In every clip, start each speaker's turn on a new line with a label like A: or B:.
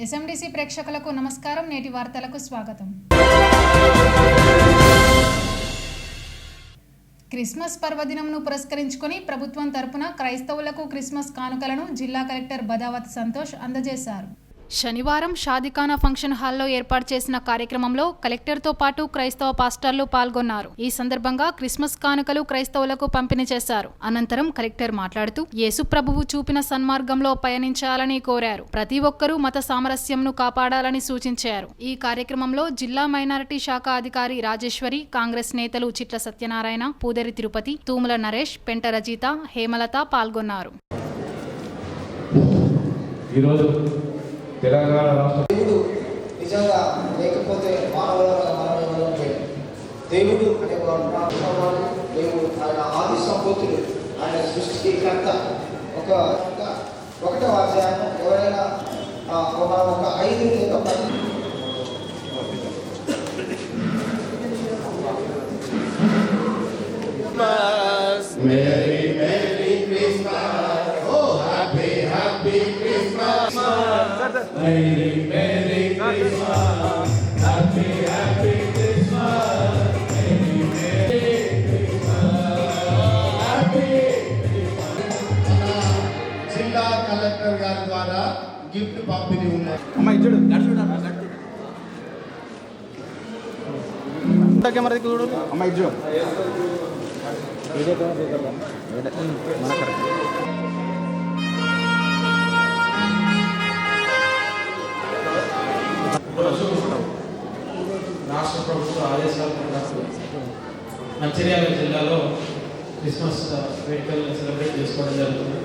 A: ఎస్ఎండిసి ప్రేక్షకులకు నమస్కారం. నేటి వార్తలకు స్వాగతం. క్రిస్మస్ పర్వదినంను పురస్కరించుకొని ప్రభుత్వం తరపున క్రైస్తవులకు క్రిస్మస్ కానుకలను జిల్లా కలెక్టర్ బదావత్ సంతోష్ అందజేశారు. శనివారం షాదిఖానా ఫంక్షన్ హాల్లో ఏర్పాటు చేసిన కార్యక్రమంలో కలెక్టర్తో పాటు క్రైస్తవ పాస్టర్లు పాల్గొన్నారు. ఈ సందర్భంగా క్రిస్మస్ కానుకలు క్రైస్తవులకు పంపిణీ చేశారు. అనంతరం కలెక్టర్ మాట్లాడుతూ యేసు ప్రభువు చూపిన సన్మార్గంలో పయనించాలని కోరారు. ప్రతి ఒక్కరూ మత సామరస్యంను కాపాడాలని సూచించారు. ఈ కార్యక్రమంలో జిల్లా మైనారిటీ శాఖ అధికారి రాజేశ్వరి, కాంగ్రెస్ నేతలు చిట్ల సత్యనారాయణ, పూదరి తిరుపతి, తూముల నరేష్, పెంట రజిత, హేమలత పాల్గొన్నారు.
B: తెలంగాణ రాష్ట్ర
C: దేవుడు నిజంగా లేకపోతే మానవులుగా మనం దేవుడు అనే వాడు దేవుడు ఆయన ఆది సంపత్తులు, ఆయన సృష్టికర్త. ఒకటో అధ్యాయం ఎవరైనా మనం ఒక 5 లేదా 10
D: Merry Merry Christmas, oh happy happy Christmas, Merry Merry Christmas, happy happy Christmas, Merry Merry Christmas, happy Christmas. జిల్లా కలెక్టర్ గారి ద్వారా గిఫ్ట్ పంపిణీ ఉన్నాయి.
B: అమ్మాయి చూడు కెమెరా చూడు అమ్మాయి చూడు
E: రాష్ట్ర ప్రభుత్వ ఆదేశాల ప్రకారం మంచిర్యాల జిల్లాలో క్రిస్మస్ వేడుకలను సెలబ్రేట్ చేసుకోవడం జరుగుతుంది.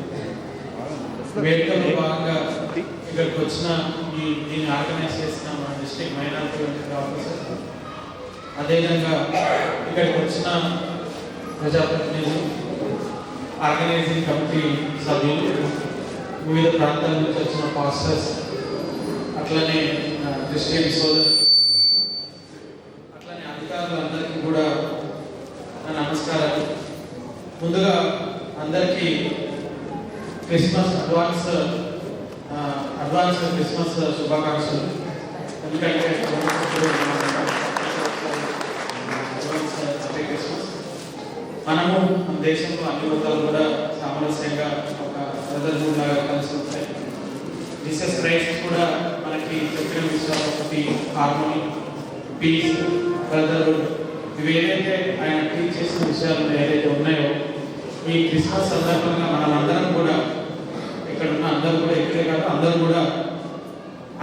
E: వేడుకల్లో భాగంగా ఇక్కడికి వచ్చిన దీన్ని ఆర్గనైజ్ చేసిన మన డిస్ట్రిక్ట్ మైనారిటీ వెల్ఫేర్ ఆఫీసర్, అదేవిధంగా ఇక్కడికి వచ్చిన ప్రజాప్రతినిధులు, ఆర్గనైజింగ్ కమిటీ సభ్యులు, వివిధ ప్రాంతాల నుంచి వచ్చిన పాస్టర్స్, అట్లనే క్రిస్టియన్ సోదరులు, అట్లనే అధికారులందరికీ కూడా నా నమస్కారాలు. ముందుగా అందరికీ క్రిస్మస్ అడ్వాన్స్ క్రిస్మస్ శుభాకాంక్షలు. ఎందుకంటే మనము మన దేశంలో అన్ని మతాలు కూడా సామరస్యంగా ఒక బ్రదర్హుడ్ లాగా కలిసి ఉంటాయి. జీసస్ క్రైస్ట్ కూడా మనకి చెప్పిన విషయాలు ఒకటి హార్మోనీ, పీస్, బ్రదర్హుడ్, ఇవి ఏదైతే ఆయన టీచ్ చేసిన విషయాలు ఏదైతే ఉన్నాయో ఈ క్రిస్మస్ సందర్భంగా మనమందరం కూడా ఇక్కడ ఉన్న అందరూ కూడా ఇక్కడే కాదు అందరూ కూడా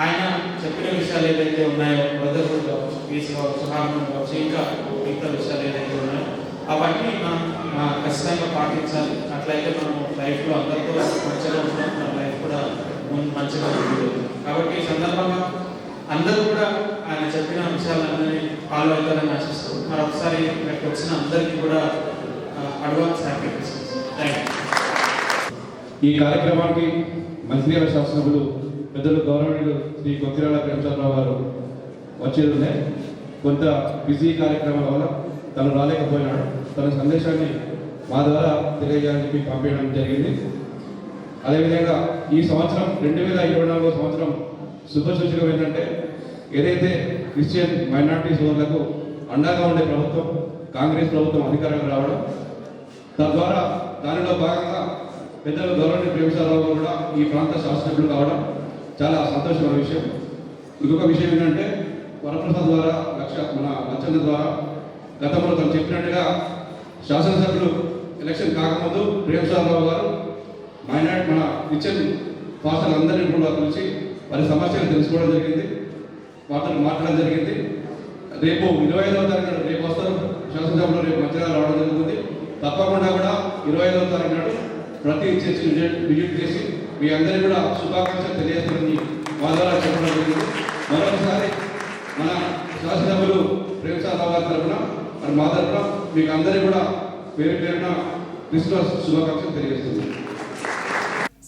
E: ఆయన చెప్పిన విషయాలు ఏదైతే ఉన్నాయో బ్రదర్హుడ్ కావచ్చు, పీస్ కావచ్చు, హార్మోనీ కావచ్చు, ఇంకా మిగతా విషయాలు ఏదైతే ఉన్నాయో అవన్నీ మనం ఖచ్చితంగా పాటించాలి. అట్లయితే మనం లైఫ్లో అందరితో మంచిగా ఉంటాం, మన లైఫ్ కూడా మంచిగా ఉంటుంది. కాబట్టి ఈ సందర్భంగా అందరూ కూడా ఆయన చెప్పిన విషయాలన్నీ ఫాలో అవుతారని ఆశిస్తూ మరొకసారి ఇక్కడికి వచ్చిన అందరికీ కూడా advance happy Christmas. Thank you.
B: ఈ కార్యక్రమానికి మంచిర్యాల శాసనసభ్యులు పెద్దలు గౌరవనీయులు శ్రీ కొక్కిరాల ప్రేమచంద్రరావు గారు వచ్చేది కొంత బిజీ కార్యక్రమాల వల్ల తను రాలేకపోయినాడు. తన సందేశాన్ని మా ద్వారా తెలియజేయాలని చెప్పి పంపించడం జరిగింది. అదేవిధంగా ఈ సంవత్సరం 2024 సంవత్సరం శుభసూచకం ఏంటంటే ఏదైతే క్రిస్టియన్ మైనారిటీ సోదరులకు అండగా ఉండే ప్రభుత్వం కాంగ్రెస్ ప్రభుత్వం అధికారంలో రావడం, తద్వారా దానిలో భాగంగా పెద్దలు గవర్నర్ ప్రేమసారావు గారు కూడా ఈ ప్రాంత శాసనసభ్యులు కావడం చాలా సంతోషమైన విషయం. ఇంకొక విషయం ఏంటంటే వరప్రసాద్ ద్వారా మన లచ్చన్న ద్వారా గతంలో తను చెప్పినట్టుగా శాసనసభ్యులు ఎలక్షన్ కాకముందు ప్రేమసారావు గారు మైనార్టీ మన క్రిస్టియన్ పాస్టర్లందరినీ కూడా కలిసి వారి సమస్యలు తెలుసుకోవడం జరిగింది, వాటిని మాట్లాడడం జరిగింది. రేపు 25వ తారీఖు రేపు వస్తారు శాసనసభలో, రేపు మంచిర్యాల రావడం జరుగుతుంది. తప్పకుండా కూడా 25వ తారీఖు నాడు ప్రతి చర్చి విజిట్ చేసి మీ అందరికీ కూడా శుభాకాంక్షలు తెలియజేస్తారని మా ద్వారా చెప్పడం జరిగింది. మరొకసారి మన శాసనసభ్యులు ప్రేమసారావు గారి తరఫున మరి మా తరఫున మీకు అందరికీ కూడా పేరు పేరున క్రిస్మస్ శుభాకాంక్షలు తెలియజేస్తుంది.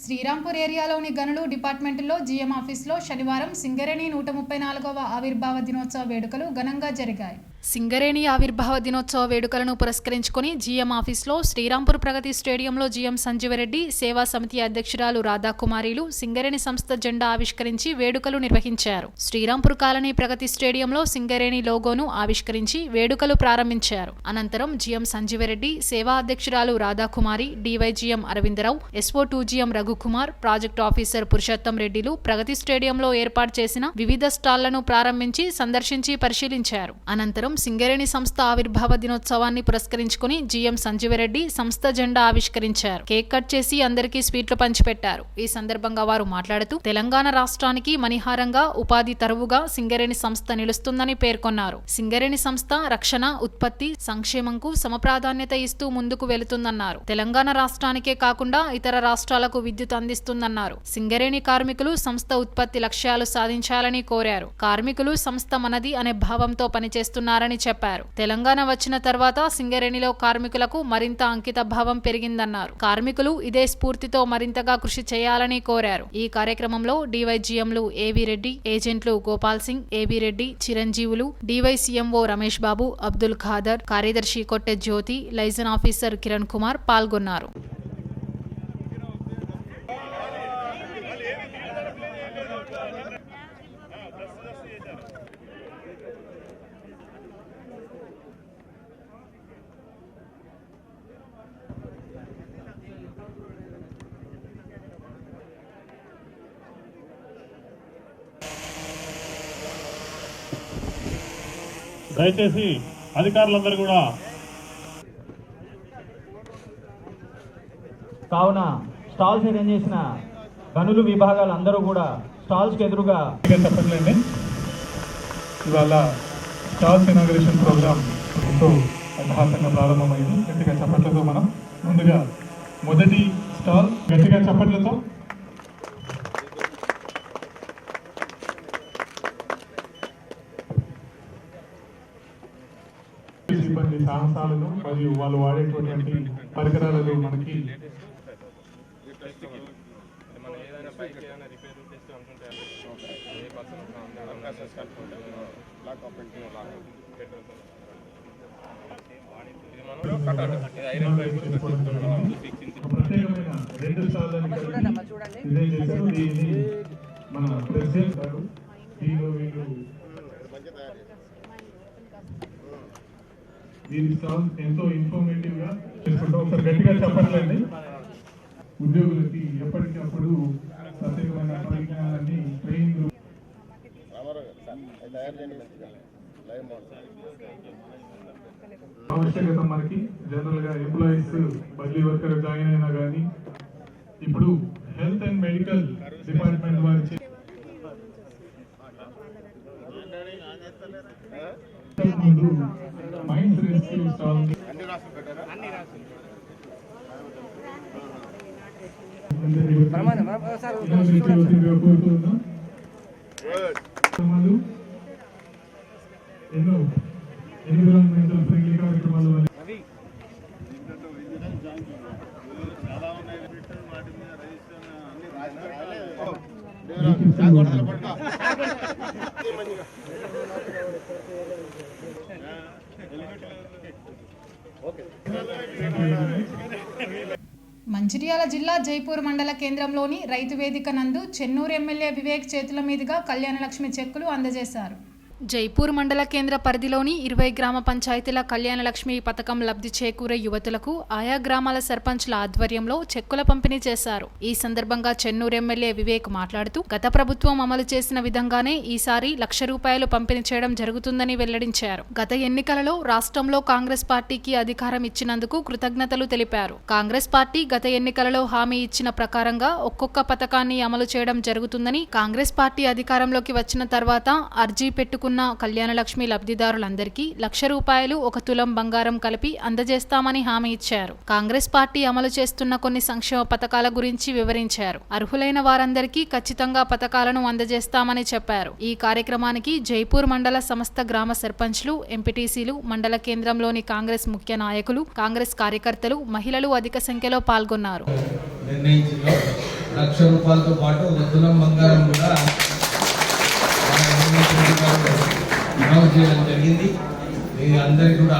A: శ్రీరాంపూర్ ఏరియాలోని గనులు డిపార్ట్మెంట్లో జీఎం ఆఫీస్లో శనివారం సింగరేణి 134వ ఆవిర్భావ దినోత్సవ వేడుకలు ఘనంగా జరిగాయి. సింగరేణి ఆవిర్భావ దినోత్సవ వేడుకలను పురస్కరించుకుని జీఎం ఆఫీస్లో శ్రీరాంపూర్ ప్రగతి స్టేడియంలో జీఎం సంజీవరెడ్డి సేవా సమితి అధ్యక్షురాలు రాధాకుమారిలు సింగరేణి సంస్థ జెండా ఆవిష్కరించి వేడుకలు నిర్వహించారు. శ్రీరాంపూర్ కాలనీ ప్రగతి స్టేడియంలో సింగరేణి లోగోను ఆవిష్కరించి వేడుకలు ప్రారంభించారు. అనంతరం జీఎం సంజీవరెడ్డి, సేవా అధ్యక్షురాలు Radhakumari, DyGM Aravind Rao, SO two GM Raghukumar, project officer Purushottam రెడ్డిలు ప్రగతి స్టేడియంలో ఏర్పాటు చేసిన వివిధ స్టాళ్లను ప్రారంభించి సందర్శించి పరిశీలించారు. అనంతరం సింగరేణి సంస్థ ఆవిర్భావ దినోత్సవాన్ని పురస్కరించుకుని జీఎం సంజీవరెడ్డి సంస్థ జెండా ఆవిష్కరించారు. కేక్ కట్ చేసి అందరికీ స్వీట్లు పంచిపెట్టారు. ఈ సందర్భంగా వారు మాట్లాడుతూ తెలంగాణ రాష్ట్రానికి మణిహారంగా, ఉపాధి తరువుగా సింగరేణి సంస్థ నిలుస్తుందని పేర్కొన్నారు. సింగరేణి సంస్థ రక్షణ, ఉత్పత్తి, సంక్షేమంకు సమప్రాధాన్యత ఇస్తూ ముందుకు వెళుతుందన్నారు. తెలంగాణ రాష్ట్రానికే కాకుండా ఇతర రాష్ట్రాలకు విద్యుత్ అందిస్తుందన్నారు. సింగరేణి కార్మికులు సంస్థ ఉత్పత్తి లక్ష్యాలు సాధించాలని కోరారు. కార్మికులు సంస్థ మనది అనే భావంతో పనిచేస్తున్నారని చెప్పారు. తెలంగాణ వచ్చిన తర్వాత సింగరేణిలో కార్మికులకు మరింత అంకిత భావం పెరిగిందన్నారు. కార్మికులు ఇదే స్ఫూర్తితో మరింతగా కృషి చేయాలని కోరారు. ఈ కార్యక్రమంలో డివైజీఎంలు ఏవి రెడ్డి, ఏజెంట్లు గోపాల్ సింగ్, ఏవి రెడ్డి, చిరంజీవులు, డివైసీఎంఓ రమేష్ బాబు, అబ్దుల్ ఖాదర్, కార్యదర్శి కొట్టె జ్యోతి, లైజన్ ఆఫీసర్ కిరణ్ కుమార్ పాల్గొన్నారు.
F: దయచేసి అధికారులందరూ కూడా
G: కావున స్టాల్స్ అరేంజ్ చేసిన గనులు విభాగాలు అందరూ కూడా స్టాల్స్కి ఎదురుగా
F: చెప్పట్లేండి. ఇవాళ స్టాల్స్ ఇనాగరేషన్ ప్రోగ్రామ్ ఎంతో అట్టహాసంగా ప్రారంభమైంది. గట్టిగా చప్పట్లతో మనం ముందుగా మొదటి స్టాల్ గట్టిగా చప్పట్లతో సిబ్బంది సాహసాలను మరియు వాళ్ళు వాడేటువంటి పరికరాలను మనకి ప్రత్యేకమైన 2 స్టాళ్ళని డిజైన్ చేశారు. దీన్ని మన ప్రెసిడెంట్ గారు దీని స్టాల్ ఎంతో ఇన్ఫర్మేటివ్ గా చేసుకుంటాం. ఒకసారి గట్టిగా చెప్పట్లండి. ఉద్యోగులకి ఎప్పటికప్పుడు ప్రత్యేకమైన పరిజ్ఞానాన్ని ట్రైనింగ్ ఆవశ్యకత మనకి జనరల్ గా ఎంప్లాయీస్ బదిలీ వర్కర్ జాయిన్ అయినా కానీ ఇప్పుడు హెల్త్ అండ్ మెడికల్ డిపార్ట్మెంట్ వారి ముందు మైండ్ రెస్క్యూ స్టాల్ ఎన్నో ఎన్విరాన్మెంటల్ ఫ్రెండ్లీ కార్యక్రమాలు
A: మంచిర్యాల జిల్లా జైపూర్ మండల కేంద్రంలోని రైతు వేదిక నందు చెన్నూరు ఎమ్మెల్యే వివేక్ చేతుల మీదుగా కళ్యాణలక్ష్మి చెక్కులు అందజేశారు. జైపూర్ మండల కేంద్ర పరిధిలోని 20 గ్రామ పంచాయతీల కళ్యాణలక్ష్మి పథకం లబ్ధి చేకూరే యువతులకు ఆయా గ్రామాల సర్పంచ్ల ఆధ్వర్యంలో చెక్కుల పంపిణీ చేశారు. ఈ సందర్భంగా చెన్నూరు ఎమ్మెల్యే వివేక్ మాట్లాడుతూ గత ప్రభుత్వం అమలు చేసిన విధంగానే ఈసారి ₹1,00,000 పంపిణీ చేయడం జరుగుతుందని వెల్లడించారు. గత ఎన్నికలలో రాష్ట్రంలో కాంగ్రెస్ పార్టీకి అధికారం ఇచ్చినందుకు కృతజ్ఞతలు తెలిపారు. కాంగ్రెస్ పార్టీ గత ఎన్నికలలో హామీ ఇచ్చిన ప్రకారంగా ఒక్కొక్క పథకాన్ని అమలు చేయడం జరుగుతుందని, కాంగ్రెస్ పార్టీ అధికారంలోకి వచ్చిన తర్వాత అర్జీ పెట్టుకున్న కళ్యాణలక్ష్మి లబ్ధిదారులందరికీ ₹1,00,000 1 తులం బంగారం కలిపి అందజేస్తామని హామీ ఇచ్చారు. కాంగ్రెస్ పార్టీ అమలు చేస్తున్న కొన్ని సంక్షేమ పథకాల గురించి వివరించారు. అర్హులైన వారందరికీ ఖచ్చితంగా పథకాలను అందజేస్తామని చెప్పారు. ఈ కార్యక్రమానికి జైపూర్ మండల సమస్త గ్రామ సర్పంచ్లు, ఎంపీటీసీలు, మండల కేంద్రంలోని కాంగ్రెస్ ముఖ్య నాయకులు, కాంగ్రెస్ కార్యకర్తలు, మహిళలు అధిక సంఖ్యలో పాల్గొన్నారు.
H: ₹1,00,000తో పాటు 1 తులం బంగారం కూడా అనౌన్స్ చేయడం జరిగింది. ఇది అందరికీ కూడా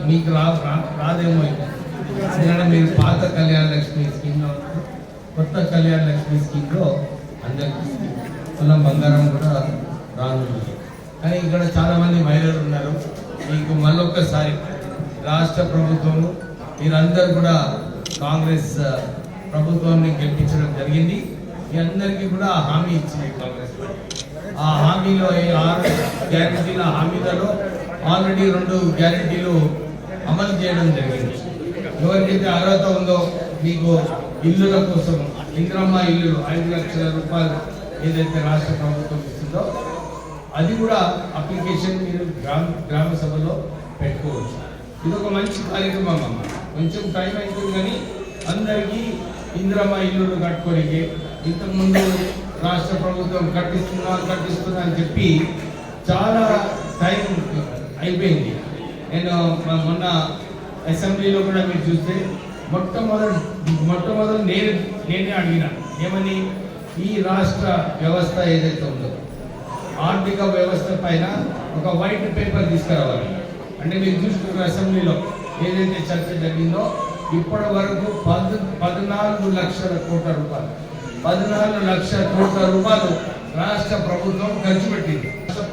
H: మీకు రాదేమో ఎందుకంటే మీరు పాత కళ్యాణ లక్ష్మి స్కీమ్లో కొత్త కళ్యాణ లక్ష్మి స్కీమ్లో అందరికీ తులం బంగారం కూడా రానుంది. కానీ ఇక్కడ చాలామంది మహిళలు ఉన్నారు. మీకు మళ్ళొక్కసారి రాష్ట్ర ప్రభుత్వము మీరందరూ కూడా కాంగ్రెస్ ప్రభుత్వాన్ని గెలిపించడం జరిగింది. మీ అందరికీ కూడా హామీ ఇచ్చింది కాంగ్రెస్. ఆ హామీలో 6 గ్యారెంటీల హామీలలో ఆల్రెడీ 2 గ్యారెంటీలు అమలు చేయడం జరిగింది. ఎవరికైతే అర్హత ఉందో మీకు ఇల్లుల కోసం ఇంద్రమ్మ ఇల్లులు 5 లక్షల రూపాయలు ఏదైతే రాష్ట్ర ప్రభుత్వం ఇస్తుందో అది కూడా అప్లికేషన్ మీరు గ్రామ సభలో పెట్టుకోవచ్చు. ఇది ఒక మంచి కార్యక్రమం అమ్మ. కొంచెం టైం అవుతుంది కానీ అందరికీ ఇంద్రమ్మ ఇల్లులు కట్టుకోనికి ఇంతకుముందు రాష్ట్ర ప్రభుత్వం కట్టిస్తున్నా అని చెప్పి చాలా టైం అయిపోయింది. నేను మొన్న అసెంబ్లీలో కూడా మీరు చూస్తే మొట్టమొదటి నేనే అడిగిన ఏమని ఈ రాష్ట్ర వ్యవస్థ ఏదైతే ఉందో ఆర్థిక వ్యవస్థ పైన ఒక వైట్ పేపర్ తీసుకురావాలి. అంటే మీరు చూసుకున్న అసెంబ్లీలో ఏదైతే చర్చ జరిగిందో ఇప్పటి వరకు 14 లక్షల కోట్ల రూపాయలు 14 లక్షల కోట్ల రూపాయలు రాష్ట్ర ప్రభుత్వం ఖర్చు పెట్టింది. రాష్ట్ర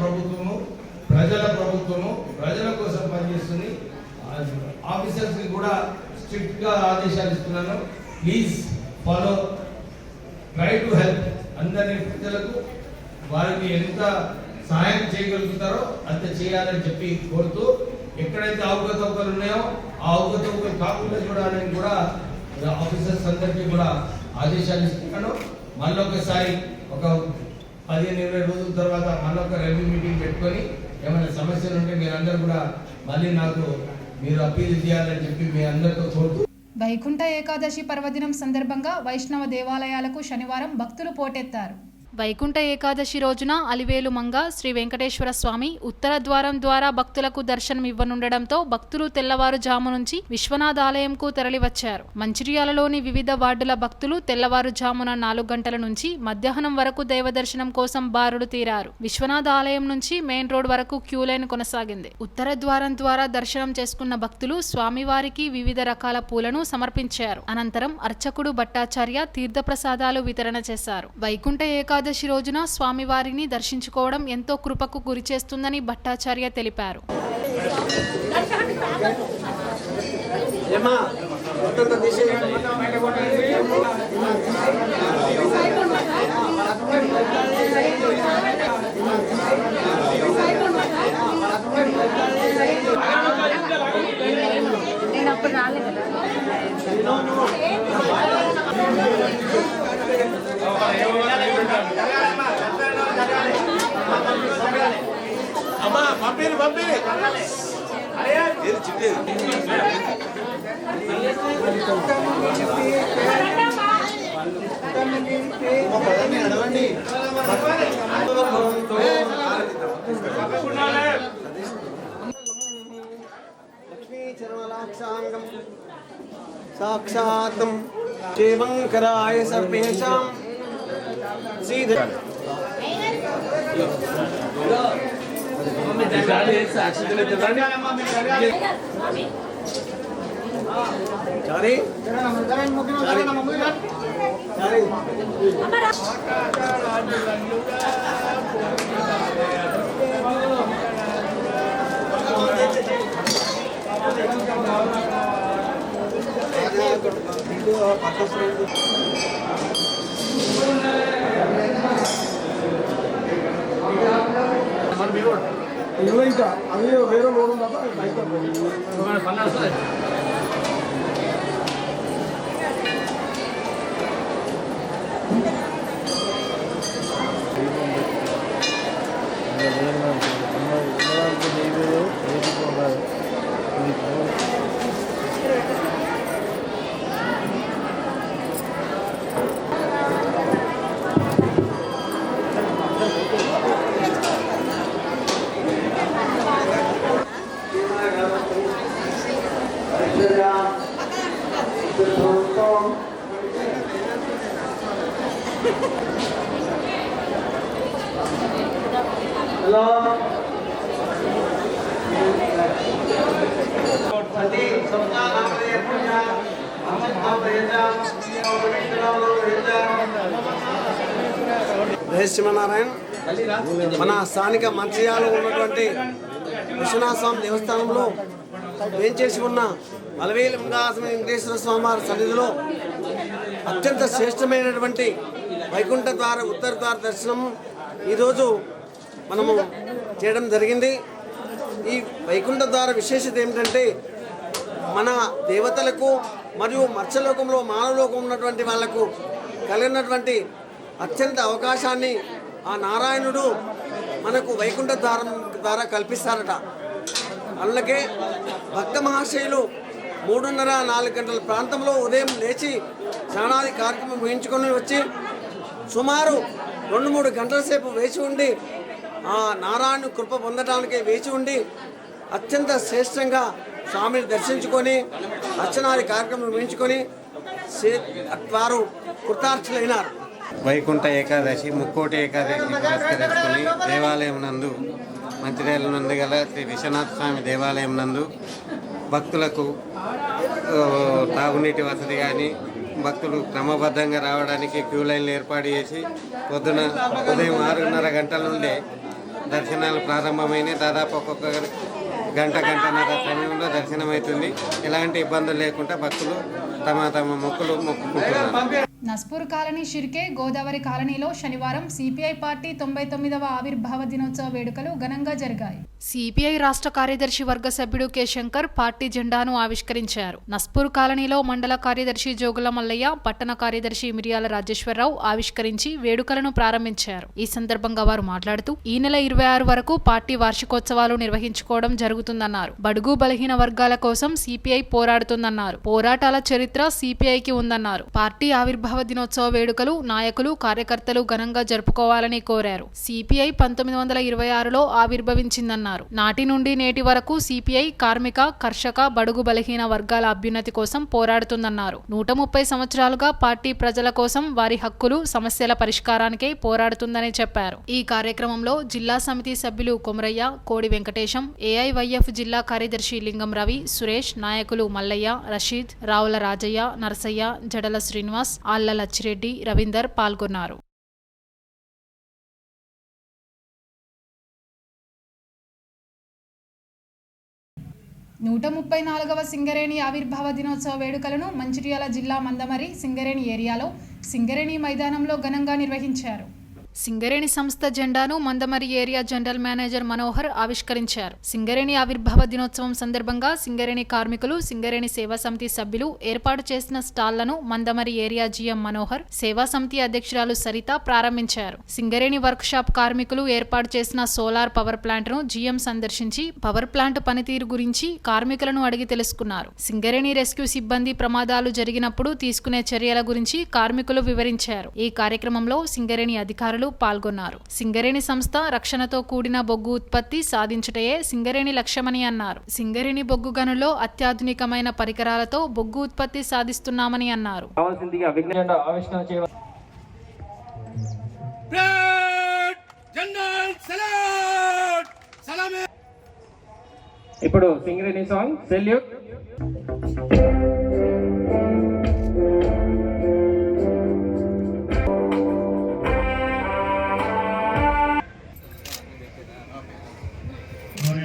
H: ప్రభుత్వము ప్రజల కోసం పనిచేస్తుంది. ఆఫీసర్స్ కి కూడా స్ట్రిక్ట్ గా ఆదేశాలు ఇస్తున్నాను. Please follow, try to help. అందరినీ ప్రజలకు వారికి ఎంత సహాయం చేయగలుగుతారో అంత చేయాలని చెప్పి కోరుతూ ఎక్కడైతే అవకతవకలు ఉన్నాయో ఆ అవకతవకలు కాకుండా చూడాలని కూడా ఆఫీసర్స్ అందరికీ కూడా ఆదేశాలు ఇస్తున్నాను. మళ్ళొకసారి ఒక 15-20 రోజుల తర్వాత మళ్ళొక రెవెన్యూ మీటింగ్ పెట్టుకొని ఏమైనా సమస్యలు ఉంటే మీరందరూ కూడా మళ్ళీ నాకు మీరు అప్పీల్ చేయాలని చెప్పి మీ అందరితో కోరుతూ
A: వైకుంఠ ఏకాదశి పర్వదినం సందర్భంగా వైష్ణవ దేవాలయాలకు శనివారం భక్తులు పోటెత్తారు. వైకుంఠ ఏకాదశి రోజున అలివేలు మంగ శ్రీ వెంకటేశ్వర స్వామి ఉత్తర ద్వారం ద్వారా భక్తులకు దర్శనం ఇవ్వనుండడంతో భక్తులు తెల్లవారుజాము నుంచి విశ్వనాథ ఆలయంకు తరలివచ్చారు. మంచిర్యాలలోని వివిధ వార్డుల భక్తులు తెల్లవారుజామున 4 గంటల నుంచి మధ్యాహ్నం వరకు దైవ దర్శనం కోసం బారులు తీరారు. విశ్వనాథ ఆలయం నుంచి మెయిన్ రోడ్ వరకు క్యూ లైన్ కొనసాగింది. ఉత్తర ద్వారం ద్వారా దర్శనం చేసుకున్న భక్తులు స్వామివారికి వివిధ రకాల పూలను సమర్పించారు. అనంతరం అర్చకుడు భట్టాచార్య తీర్థప్రసాదాలు వితరణ చేశారు. వైకుంఠ ఏకాదశి రోజున స్వామివారిని దర్శించుకోవడం ఎంతో కృపకు గురి చేస్తుందని భట్టాచార్య తెలిపారు.
C: साक्षात् शिवंकराय सर्वेषां ఇంకా అది వేరే లోడ్ ఉందా శ్రీమన్నారాయణ మన స్థానిక మంచిర్యాలలో ఉన్నటువంటి విశ్వనాథ స్వామి దేవస్థానంలో వేంచేసి ఉన్న అలవేలు మంగాసన వెంకటేశ్వర స్వామి వారి సన్నిధిలో అత్యంత శ్రేష్టమైనటువంటి వైకుంఠ ద్వార ఉత్తర ద్వార దర్శనం ఈరోజు మనము చేయడం జరిగింది. ఈ వైకుంఠ ద్వార విశేషత ఏమిటంటే మన దేవతలకు మరియు మత్స్యలోకంలో మానవలోకం ఉన్నటువంటి వాళ్లకు కలిగినటువంటి అత్యంత అవకాశాన్ని ఆ నారాయణుడు మనకు వైకుంఠ ద్వారం ద్వారా కల్పిస్తారట. అందుకే భక్త మహాశయులు 3:30-4 గంటల ప్రాంతంలో ఉదయం లేచి స్నానాది కార్యక్రమం ముగించుకొని వచ్చి సుమారు 2-3 గంటల సేపు వేచి ఉండి ఆ నారాయణ కృప పొందడానికి వేచి ఉండి అత్యంత శ్రేష్టంగా స్వామిని దర్శించుకొని అర్చనాది కార్యక్రమం ముగించుకొని వారు కృతార్థులైనారు.
I: వైకుంఠ ఏకాదశి ముక్కోటి ఏకాదశి పురస్కరించుకొని దేవాలయం నందు మంచిర్యాల నందు గల శ్రీ విశ్వనాథ స్వామి దేవాలయం నందు భక్తులకు తాగునీటి వసతి కానీ భక్తులు క్రమబద్ధంగా రావడానికి క్యూ లైన్లు ఏర్పాటు చేసి పొద్దున ఉదయం 6:30 గంటల నుండే దర్శనాలు ప్రారంభమైనాయి. దాదాపు ఒక్కొక్క గంటన్నర సమయంలో దర్శనమవుతుంది. ఎలాంటి ఇబ్బందులు లేకుండా భక్తులు తమ మొక్కులు మొక్కుకుంటున్నారు.
A: నస్పూర్ కాలనీ షిర్కే గోదావరి కాలనీలో శనివారం సిపిఐ పార్టీ 99వ ఆవిర్భావ దినోత్సవ వేడుకలు ఘనంగా జరిగాయి. సిపిఐ రాష్ట్ర కార్యదర్శి వర్గ సభ్యుడు కె శంకర్ పార్టీ జెండాను ఆవిష్కరించారు. నస్పూర్ కాలనీలో మండల కార్యదర్శి జోగుల మల్లయ్య, పట్టణ కార్యదర్శి మిరియాల రాజేశ్వరరావు ఆవిష్కరించి వేడుకలను ప్రారంభించారు. ఈ సందర్భంగా వారు మాట్లాడుతూ ఈ నెల 26 వరకు పార్టీ వార్షికోత్సవాలు నిర్వహించుకోవడం జరుగుతుందన్నారు. బడుగు బలహీన వర్గాల కోసం సిపిఐ పోరాడుతుందన్నారు. పోరాటాల చరిత్ర సిపిఐకి ఉందన్నారు. పార్టీ ఆవిర్భావ దినోత్సవ వేడుకలు నాయకులు కార్యకర్తలు ఘనంగా జరుపుకోవాలని కోరారు. సిపిఐ 1926లో ఆవిర్భవించిందన్నారు. నాటి నుండి నేటి వరకు సిపిఐ కార్మిక, కర్షక, బడుగు బలహీన వర్గాల అభ్యున్నతి కోసం పోరాడుతుందన్నారు. 130 సంవత్సరాలుగా పార్టీ ప్రజల కోసం వారి హక్కులు, సమస్యల పరిష్కారానికై పోరాడుతుందని చెప్పారు. ఈ కార్యక్రమంలో జిల్లా సమితి సభ్యులు కొమరయ్య, కోడి వెంకటేశం, ఏఐవైఎఫ్ జిల్లా కార్యదర్శి లింగం రవి, సురేష్, నాయకులు మల్లయ్య, రషీద్, రావుల రాజయ్య, నరసయ్య, జడల శ్రీనివాస్, ఆళ్ల లచ్చిరెడ్డి, రవీందర్ పాల్గొన్నారు. నూట 34వ సింగరేణి ఆవిర్భావ దినోత్సవ వేడుకలను మంచిర్యాల జిల్లా మందమరి సింగరేణి ఏరియాలో సింగరేణి మైదానంలో ఘనంగా నిర్వహించారు. సింగరేణి సంస్థ జెండాను Mandamarri area general manager Manohar ఆవిష్కరించారు. సింగరేణి ఆవిర్భావ దినోత్సవం సందర్భంగా సింగరేణి కార్మికులు, సింగరేణి సేవా సమితి సభ్యులు ఏర్పాటు చేసిన స్టాళ్లను మందమరి ఏరియా జీఎం మనోహర్, సేవా సమితి అధ్యక్షురాలు సరిత ప్రారంభించారు. సింగరేణి వర్క్ షాప్ కార్మికులు ఏర్పాటు చేసిన సోలార్ పవర్ ప్లాంట్ ను జీఎం సందర్శించి పవర్ ప్లాంట్ పనితీరు గురించి కార్మికులను అడిగి తెలుసుకున్నారు. సింగరేణి రెస్క్యూ సిబ్బంది ప్రమాదాలు జరిగినప్పుడు తీసుకునే చర్యల గురించి కార్మికులు వివరించారు. ఈ కార్యక్రమంలో సింగరేణి అధికారులు పాల్గొన్నారు. సింగరేణి సంస్థ రక్షణతో కూడిన బొగ్గు ఉత్పత్తి సాధించుటయే సింగరేణి లక్ష్యమని అన్నారు. సింగరేణి బొగ్గు గనులో అత్యాధునికమైన పరికరాలతో బొగ్గు ఉత్పత్తి సాధిస్తున్నామని అన్నారు.
G: ఇప్పుడు సింగరేణి సాంగ్ సెల్యూట్.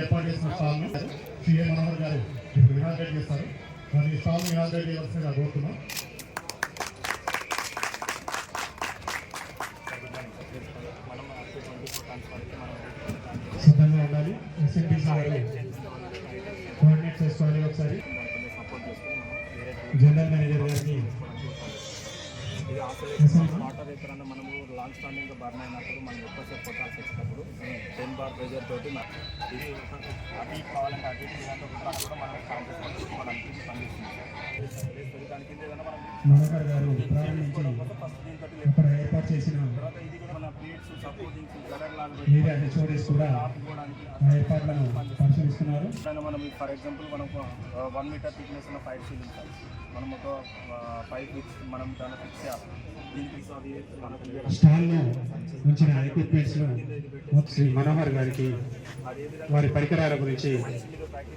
F: ఏర్పాటు చేసిన స్టాల్ సీఎం మనోహర్ గారు ఇప్పుడు ఇనాగ్రేట్ చేస్తారు. మరి స్టాల్ ఇనాగ్రేట్ చేయవలసిందిగా కోరుతున్నాం. సిద్ధంగా ఉండాలి. ఎస్ఎన్టీసీ గారు కోఆర్డినేట్ చేసుకోవాలి. ఒకసారి జనరల్ మేనేజర్ గారికి
J: మనము లాంగ్ స్టాండింగ్ బర్న్ అయినప్పుడు మనం ఎక్కువసేపు కొట్టాల్సి వచ్చినప్పుడు 10 బార్ ప్రెజర్ తోటి ఇది అటు కావాలంటే అటు కూడా మనం కాంపిటీషన్ స్పందిస్తుంది. దాని కింద
F: మనోహర్ గారు ప్రారంభించి అక్కడ ఏర్పాటు చేసిన
J: ఇది కూడా మన ప్లేట్స్ సపోర్టింగ్స్
F: ఏరియా హెచ్ఓడీస్ కూడా ఆ ఏర్పాట్లను పరిశీలిస్తున్నారు. చేస్తున్నారు.
J: మనం ఫర్ ఎగ్జాంపుల్ మనం 1 మీటర్ థిక్నెస్ ఉన్న పైప్ సీలింగ్ మనం ఒక పైప్ మనం దాన్ని ఫిక్స్ చేయాలి.
F: స్టాల్లో ఉంచిన ఎక్విప్మెంట్స్ను శ్రీ మనోహర్ గారికి వారి పరికరాల గురించి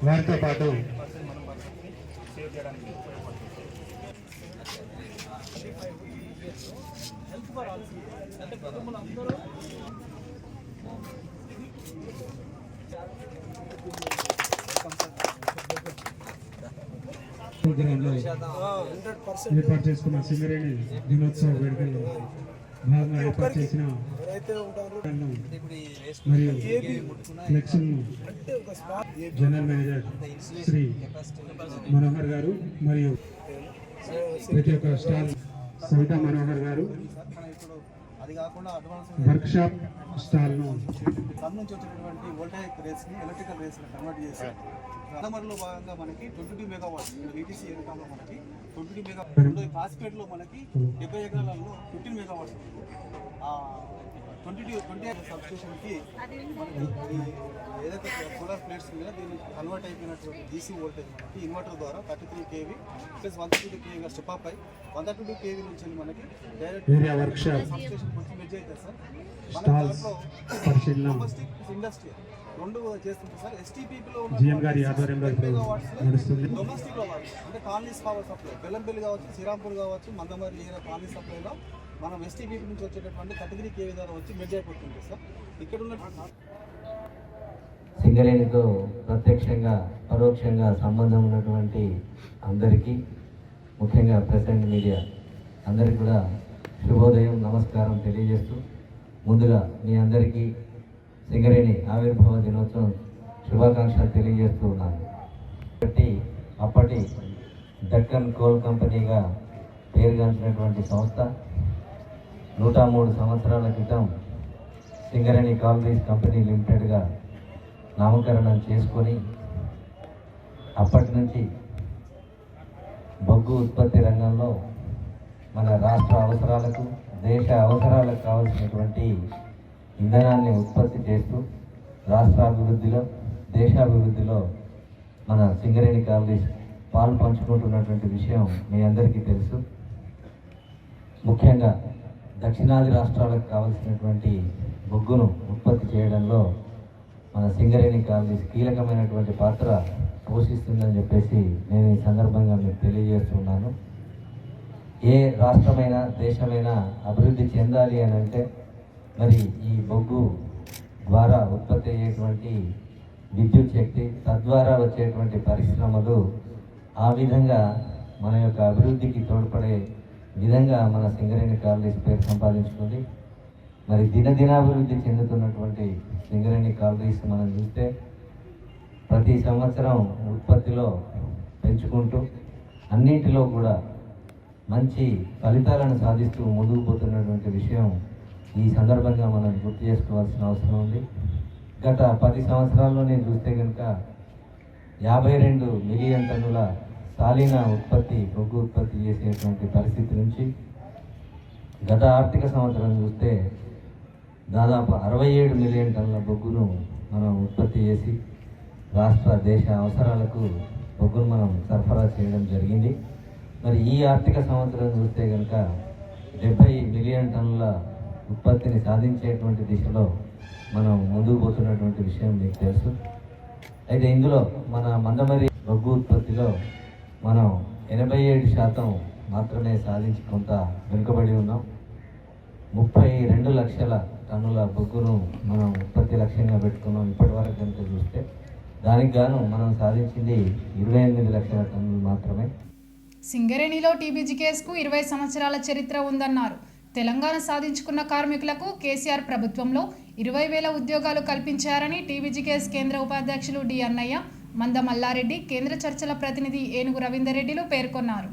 F: వారితో పాటు
J: సేవ్ చేయడానికి ఉపయోగపడుతుంది.
F: ఏర్పాటు చేసుకున్న సింగరేణి దినోత్సవ వేడుకల్లో భాగంగా ఏర్పాటు చేసిన మరియు ఫ్లెక్స్ను జనరల్ మేనేజర్ శ్రీ మనోహర్ గారు మరియు ప్రతి ఒక్క స్టాల్ సవితా మనోహర్ గారు
C: అది కాకుండా అడ్వాన్స్
F: వర్క్షాప్ స్టాల్ను
C: సన్ నుంచి వచ్చేటటువంటి వోల్టాయిక్ రేస్ని ఎలక్ట్రికల్ రేస్ని కన్వర్ట్ చేసి ప్రథమర్లో భాగంగా మనకి 22 మెగావాట్స్ ఈటీసీ ఎన్కామ్లో మనకి 22 మెగావాట్స్ కాస్పేట్లో మనకి 70 ఎకరాలలో 15 మెగావాట్స్ 20 సబ్స్టేషన్కి మనకి ఏదైతే సోలార్ ప్లేట్స్ మీద దీన్ని కన్వర్ట్ అయిపోయినటువంటి డీసీ వోల్టేజ్ మనకి ఇన్వర్టర్ ద్వారా 33 kV plus 132 kV step up అయి 132 kV నుంచి మనకి డైరెక్ట్ సబ్స్టేషన్ కొంచెం మెజ్ అవుతుంది సార్. మన దాంట్లో డొమెస్టిక్ ఇండస్ట్రీ రెండు చేస్తుంది సార్. ఎస్టీపీలో డొమెస్టిక్ లో అంటే కాలనీస్ పవర్ సప్లై బెల్లంపల్లి కావచ్చు, శ్రీరాంపూర్ కావచ్చు, మందమరి ఏరియా కాలనీ సప్లైలో మనం ఎస్టీపీపీ నుంచి వచ్చేటటువంటి 33 kV ద్వారా వచ్చి మెజ్ అయిపోతుంది సార్. ఇక్కడ ఉన్న
K: సింగరేణితో ప్రత్యక్షంగా పరోక్షంగా సంబంధం ఉన్నటువంటి అందరికీ, ముఖ్యంగా ప్రెస్ అండ్ మీడియా అందరికీ కూడా శుభోదయం, నమస్కారం తెలియజేస్తూ ముందుగా మీ అందరికీ సింగరేణి ఆవిర్భావ దినోత్సవం శుభాకాంక్షలు తెలియజేస్తూ ఉన్నాను. అప్పటి దక్కన్ కోల్ కంపెనీగా పేరుగాంచినటువంటి సంస్థ 103 సంవత్సరాల క్రితం సింగరేణి కాలరీస్ కంపెనీ లిమిటెడ్గా నామకరణం చేసుకొని అప్పటి నుంచి బొగ్గు ఉత్పత్తి రంగంలో మన రాష్ట్ర అవసరాలకు, దేశ అవసరాలకు కావాల్సినటువంటి ఇంధనాన్ని ఉత్పత్తి చేస్తూ రాష్ట్రాభివృద్ధిలో, దేశాభివృద్ధిలో మన సింగరేణి కాలరీస్ పాలు పంచుకుంటున్నటువంటి విషయం మీ అందరికీ తెలుసు. ముఖ్యంగా దక్షిణాది రాష్ట్రాలకు కావాల్సినటువంటి బొగ్గును ఉత్పత్తి చేయడంలో మన సింగరేణి కాలరీస్ కీలకమైనటువంటి పాత్ర పోషిస్తుందని చెప్పేసి నేను ఈ సందర్భంగా మీకు తెలియజేస్తున్నాను. ఏ రాష్ట్రమైనా దేశమైనా అభివృద్ధి చెందాలి అని అంటే మరి ఈ బొగ్గు ద్వారా ఉత్పత్తి అయ్యేటువంటి విద్యుత్ శక్తి, తద్వారా వచ్చేటువంటి పరిశ్రమలు ఆ విధంగా మన యొక్క అభివృద్ధికి తోడ్పడే విధంగా మన సింగరేణి కాలరీస్ పేరు సంపాదించుకుంది. మరి దినదినాభివృద్ధి చెందుతున్నటువంటి సింగరేణి కాలరీస్ మనం చూస్తే ప్రతి సంవత్సరం ఉత్పత్తిలో పెంచుకుంటూ అన్నింటిలో కూడా మంచి ఫలితాలను సాధిస్తూ ముందుకు పోతున్నటువంటి విషయం ఈ సందర్భంగా మనం గుర్తు చేసుకోవాల్సిన అవసరం ఉంది. గత 10 సంవత్సరాల్లోనే చూస్తే కనుక 52 మిలియన్ టన్నుల సాలీన ఉత్పత్తి, బొగ్గు ఉత్పత్తి చేసేటువంటి పరిస్థితి నుంచి గత ఆర్థిక సంవత్సరం చూస్తే దాదాపు 67 మిలియన్ టన్నుల బొగ్గును మనం ఉత్పత్తి చేసి రాష్ట్ర దేశ అవసరాలకు బొగ్గును మనం సరఫరా చేయడం జరిగింది. మరి ఈ ఆర్థిక సంవత్సరం చూస్తే కనుక 70 మిలియన్ టన్నుల ఉత్పత్తిని సాధించేటువంటి దిశలో మనం ముందుకు పోతున్నటువంటి విషయం మీకు తెలుసు. అయితే ఇందులో మన మందమరి బొగ్గు ఉత్పత్తిలో మనం 87% మాత్రమే సాధించి కొంత వెనుకబడి ఉన్నాం. 32 లక్షల టన్నుల బొగ్గును మనం ఉత్పత్తి లక్ష్యంగా పెట్టుకున్నాం ఇప్పటి వరకు కనుక చూస్తే. దానికి గాను మనం సాధించింది 28 లక్షల టన్నులు మాత్రమే.
A: సింగరేణిలో టీబీజీకేఎస్కు 20 సంవత్సరాల చరిత్ర ఉందన్నారు. తెలంగాణ సాధించుకున్న కార్మికులకు కేసీఆర్ ప్రభుత్వంలో 20,000 ఉద్యోగాలు కల్పించారని టీబీజీకేఎస్ కేంద్ర ఉపాధ్యక్షులు డి అన్నయ్య, మంద మల్లారెడ్డి, కేంద్ర చర్చల ప్రతినిధి ఏనుగు రవీందర్ రెడ్డిలు పేర్కొన్నారు.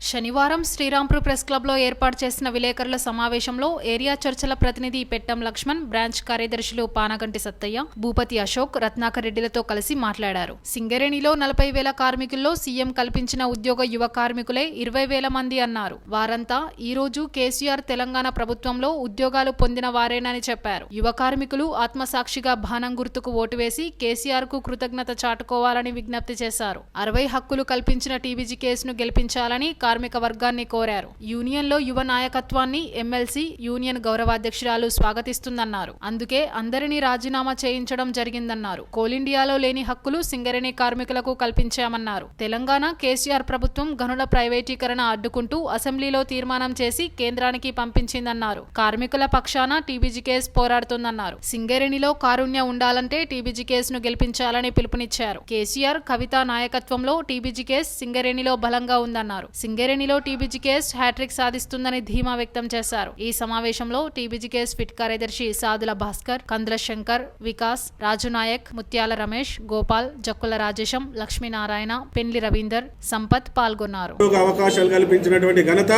A: శనివారం శ్రీరాంపూర్ ప్రెస్ క్లబ్లో ఏర్పాటు చేసిన విలేకరుల సమావేశంలో ఏరియా చర్చల ప్రతినిధి పెట్టం లక్ష్మణ్, బ్రాంచ్ కార్యదర్శులు పానగంటి సత్తయ్య, భూపతి అశోక్, రత్నాకర్ రెడ్డిలతో కలిసి మాట్లాడారు. సింగరేణిలో 40,000 కార్మికుల్లో సీఎం కల్పించిన ఉద్యోగ యువ కార్మికులే 20,000 మంది అన్నారు. వారంతా ఈ రోజు కేసీఆర్ తెలంగాణ ప్రభుత్వంలో ఉద్యోగాలు పొందిన వారేనని చెప్పారు. యువ కార్మికులు ఆత్మసాక్షిగా బాణం గుర్తుకు ఓటు వేసి కేసీఆర్ కు కృతజ్ఞత చాటుకోవాలని విజ్ఞప్తి చేశారు. 60 హక్కులు కల్పించిన టీబీజీ కేసును గెలిపించాలని కార్మిక వర్గాన్ని కోరారు. యూనియన్లో యువ నాయకత్వాన్ని ఎమ్మెల్సీ యూనియన్ గౌరవాధ్యక్షురాలు స్వాగతిస్తుందన్నారు. అందుకే అందరినీ రాజీనామా చేయించడం జరిగిందన్నారు. కోల్ ఇండియాలో లేని హక్కులు సింగరేణి కార్మికులకు కల్పించామన్నారు. తెలంగాణ కేసీఆర్ ప్రభుత్వం గనుల ప్రైవేటీకరణ అడ్డుకుంటూ అసెంబ్లీలో తీర్మానం చేసి కేంద్రానికి పంపించిందన్నారు. కార్మికుల పక్షాన టీబీజీ కేసు పోరాడుతుందన్నారు. సింగరేణిలో కారుణ్య ఉండాలంటే టీబీజీ కేసును గెలిపించాలని పిలుపునిచ్చారు. కేసీఆర్, కవిత నాయకత్వంలో టీబీజీ కేసు సింగరేణిలో బలంగా ఉందన్నారు. సింగరేణిలో టీబీజీ కేసు హ్యాట్రిక్ సాధిస్తుందని ధీమా వ్యక్తం చేశారు. ఈ సమావేశంలో టీబీజీ కేసు ఫిట్ కార్యదర్శి సాదుల భాస్కర్, కంద్ర శంకర్, వికాస్, రాజునాయక్, ముత్యాల రమేష్, గోపాల్, జక్కుల రాజేశం, లక్ష్మీనారాయణ, పెండ్లి రవీందర్, సంపత్ పాల్గొన్నారు.
C: అవకాశాలు కల్పించినటువంటి ఘనత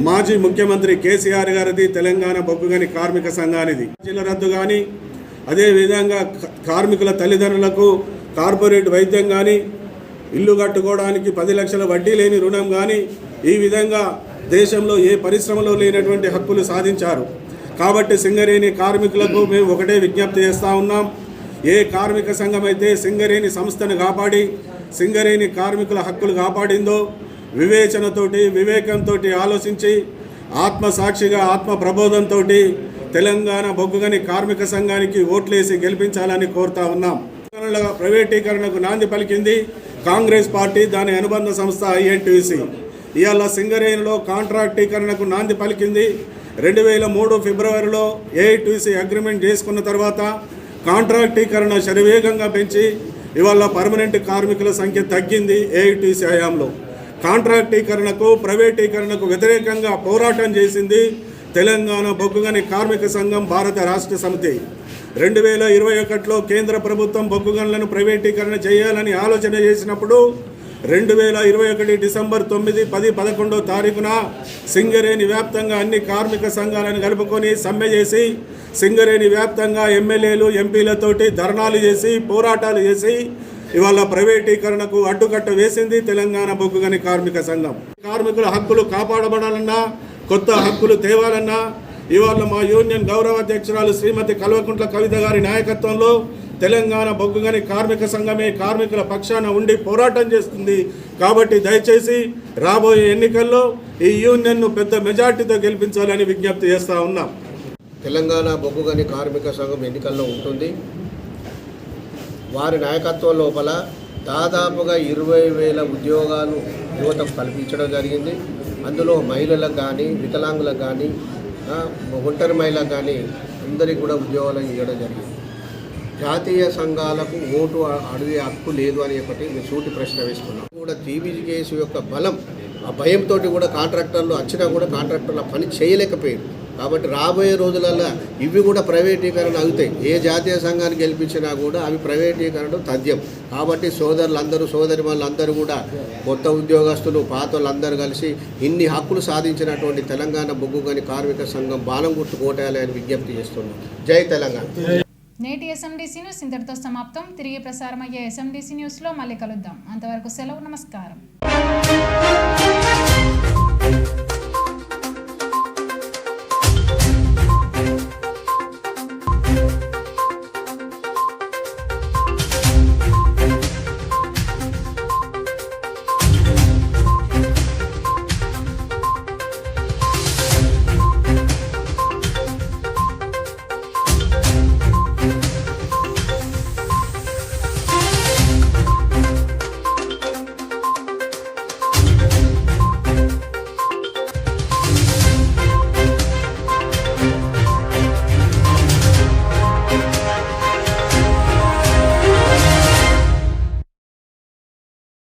C: మాజీ ముఖ్యమంత్రి కేసీఆర్ గారిది, తెలంగాణ బొగ్గుగని కార్మిక సంఘానిది. రద్దు కానీ, అదేవిధంగా కార్మికుల తల్లిదండ్రులకు కార్పొరేట్ వైద్యం కానీ, ఇల్లు కట్టుకోవడానికి 10 లక్షల వడ్డీ లేని రుణం కానీ, ఈ విధంగా దేశంలో ఏ పరిశ్రమలో లేనటువంటి హక్కులు సాధించారు. కాబట్టి సింగరేణి కార్మికులకు మేము ఒకటే విజ్ఞప్తి చేస్తూ ఉన్నాం. ఏ కార్మిక సంఘం అయితే సింగరేణి సంస్థను కాపాడి సింగరేణి కార్మికుల హక్కులు కాపాడిందో, వివేచనతోటి, వివేకంతో ఆలోచించి, ఆత్మసాక్షిగా, ఆత్మ ప్రబోధంతో తెలంగాణ బొగ్గుగని కార్మిక సంఘానికి ఓట్లేసి గెలిపించాలని కోరుతా ఉన్నాం. ప్రైవేటీకరణకు నాంది పలికింది కాంగ్రెస్ పార్టీ, దాని అనుబంధ సంస్థ ఐఎన్టీసీ. ఇవాళ సింగరేణిలో కాంట్రాక్టీకరణకు నాంది పలికింది. 2003 ఫిబ్రవరిలో ఏఐటీసీ అగ్రిమెంట్ చేసుకున్న తర్వాత కాంట్రాక్టీకరణ శరవేగంగా పెంచి ఇవాళ పర్మనెంట్ కార్మికుల సంఖ్య తగ్గింది. ఏఐటీసీ హయాంలో కాంట్రాక్టీకరణకు, ప్రైవేటీకరణకు వ్యతిరేకంగా పోరాటం చేసింది తెలంగాణ బొగ్గుగని కార్మిక సంఘం, భారత రాష్ట్ర సమితి. 2021లో కేంద్ర ప్రభుత్వం బొగ్గు గనులను ప్రైవేటీకరణ చేయాలని ఆలోచన చేసినప్పుడు 2021 డిసెంబర్ 9, 10, 11 తారీఖున సింగరేణి వ్యాప్తంగా అన్ని కార్మిక సంఘాలను కలుపుకొని సమ్మె చేసి సింగరేణి వ్యాప్తంగా ఎమ్మెల్యేలు, ఎంపీలతోటి ధర్నాలు చేసి, పోరాటాలు చేసి ఇవాళ ప్రైవేటీకరణకు అడ్డుకట్ట వేసింది తెలంగాణ బొగ్గుగని కార్మిక సంఘం. కార్మికుల హక్కులు కాపాడబడాలన్నా, కొత్త హక్కులు తేవాలన్నా ఇవాళ మా యూనియన్ గౌరవాధ్యక్షురాలు శ్రీమతి కల్వకుంట్ల కవిత గారి నాయకత్వంలో తెలంగాణ బొగ్గుగని కార్మిక సంఘమే కార్మికుల పక్షాన ఉండి పోరాటం చేస్తుంది. కాబట్టి దయచేసి రాబోయే ఎన్నికల్లో ఈ యూనియన్ను పెద్ద మెజార్టీతో గెలిపించాలని విజ్ఞప్తి చేస్తూ ఉన్నాం.
L: తెలంగాణ బొగ్గుగని కార్మిక సంఘం ఎన్నికల్లో ఉంటుంది. వారి నాయకత్వం లోపల దాదాపుగా 20,000 ఉద్యోగాలు యువతకు కల్పించడం జరిగింది. అందులో మహిళలకు కానీ, వికలాంగులకు కానీ, ఒంటరి మహిళలకు కానీ అందరికీ కూడా ఉద్యోగాలు ఇవ్వడం జరిగింది. జాతీయ సంఘాలకు ఓటు అడిగే హక్కు లేదు అని ఒకటి మేము సూటి ప్రశ్న వేస్తున్నాం. కూడా టీబీజీ కేసు యొక్క బలం, ఆ భయంతో కూడా కాంట్రాక్టర్లు వచ్చినా కూడా కాంట్రాక్టర్ల పని చేయలేకపోయారు. కాబట్టి రాబోయే రోజులలో ఇవి కూడా ప్రైవేటీకరణ అవుతాయి. ఏ జాతీయ సంఘాన్ని గెలిపించినా కూడా అవి ప్రైవేటీకరణ తథ్యం. కాబట్టి సోదరులందరూ, సోదరి వాళ్ళందరూ కూడా, కొత్త ఉద్యోగస్తులు, పాత వాళ్ళందరూ కలిసి ఇన్ని హక్కులు సాధించినటువంటి తెలంగాణ బొగ్గుగని కార్మిక సంఘం బాణం గుర్తు కోటాలి అని విజ్ఞప్తి చేస్తున్నాం. జై తెలంగాణ.
A: నేటి ఎస్ఎండిసి న్యూస్ ఇంతటితో సమాప్తం. తిరిగి ప్రసారమయ్యే ఎస్ఎండిసి న్యూస్లో మళ్ళీ కలుద్దాం. అంతవరకు సెలవు. నమస్కారం.